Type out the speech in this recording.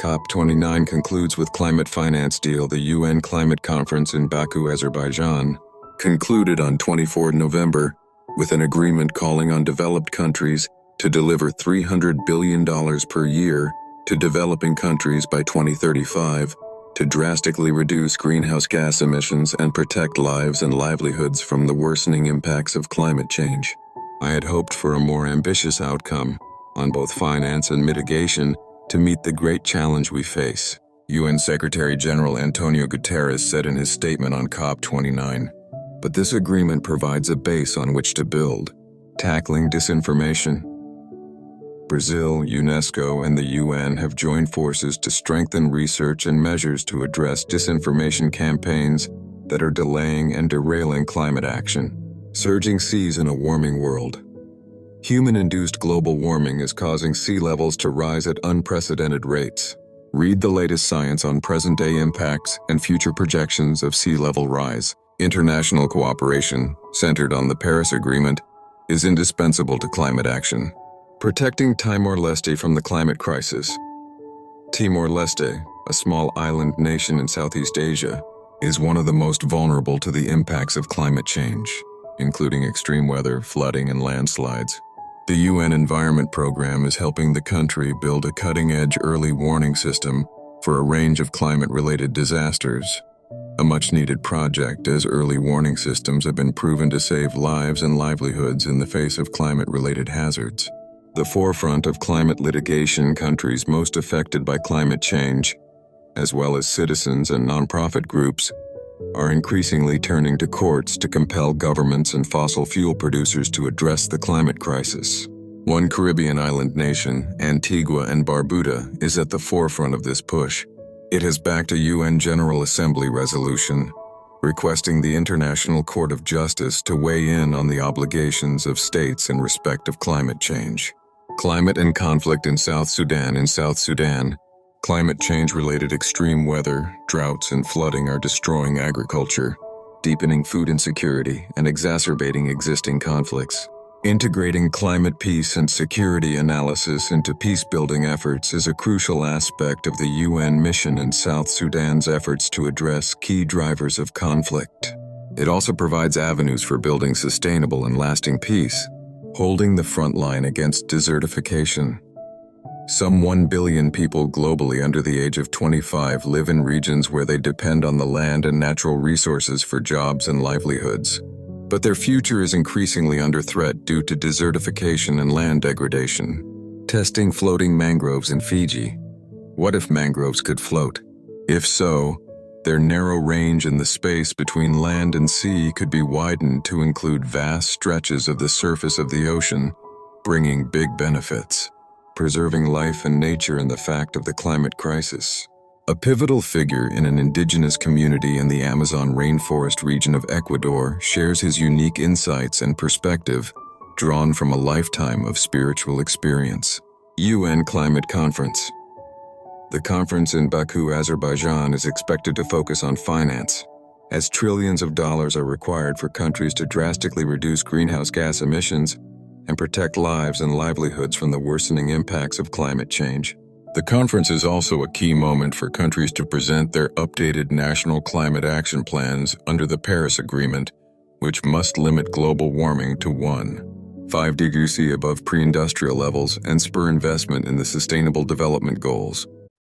COP29 concludes with climate finance deal. The UN Climate Conference in Baku, Azerbaijan, concluded on 24 November with an agreement calling on developed countries to deliver $300 billion per year to developing countries by 2035 to drastically reduce greenhouse gas emissions and protect lives and livelihoods from the worsening impacts of climate change. I had hoped for a more ambitious outcome on both finance and mitigation to meet the great challenge we face, UN Secretary-General Antonio Guterres said in his statement on COP29. But this agreement provides a base on which to build. Tackling disinformation. Brazil, UNESCO, and the UN have joined forces to strengthen research and measures to address disinformation campaigns that are delaying and derailing climate action. Surging seas in a warming world. Human-induced global warming is causing sea levels to rise at unprecedented rates. Read the latest science on present-day impacts and future projections of sea level rise. International cooperation, centered on the Paris Agreement, is indispensable to climate action. Protecting Timor-Leste from the climate crisis. Timor-Leste, a small island nation in Southeast Asia, is one of the most vulnerable to the impacts of climate change, including extreme weather, flooding, and landslides. The UN Environment Program is helping the country build a cutting-edge early warning system for a range of climate-related disasters. A much-needed project, as early warning systems have been proven to save lives and livelihoods in the face of climate-related hazards. The forefront of climate litigation, countries most affected by climate change, as well as citizens and nonprofit groups, are increasingly turning to courts to compel governments and fossil fuel producers to address the climate crisis. One Caribbean island nation, Antigua and Barbuda, is at the forefront of this push. It has backed a UN General Assembly resolution requesting the International Court of Justice to weigh in on the obligations of states in respect of climate change. Climate and conflict in South Sudan. In South Sudan, climate change-related extreme weather, droughts, and flooding are destroying agriculture, deepening food insecurity, and exacerbating existing conflicts. Integrating climate peace and security analysis into peace-building efforts is a crucial aspect of the UN mission in South Sudan's efforts to address key drivers of conflict. It also provides avenues for building sustainable and lasting peace, holding the front line against desertification. Some 1 billion people globally under the age of 25 live in regions where they depend on the land and natural resources for jobs and livelihoods. But their future is increasingly under threat due to desertification and land degradation. Testing floating mangroves in Fiji. What if mangroves could float? If so, their narrow range in the space between land and sea could be widened to include vast stretches of the surface of the ocean, bringing big benefits. Preserving life and nature in the fact of the climate crisis. A pivotal figure in an indigenous community in the Amazon rainforest region of Ecuador shares his unique insights and perspective, drawn from a lifetime of spiritual experience. UN Climate Conference. The conference in Baku, Azerbaijan is expected to focus on finance, as trillions of dollars are required for countries to drastically reduce greenhouse gas emissions and protect lives and livelihoods from the worsening impacts of climate change. The conference is also a key moment for countries to present their updated national climate action plans under the Paris Agreement, which must limit global warming to 1.5 degrees C above pre-industrial levels and spur investment in the Sustainable Development Goals.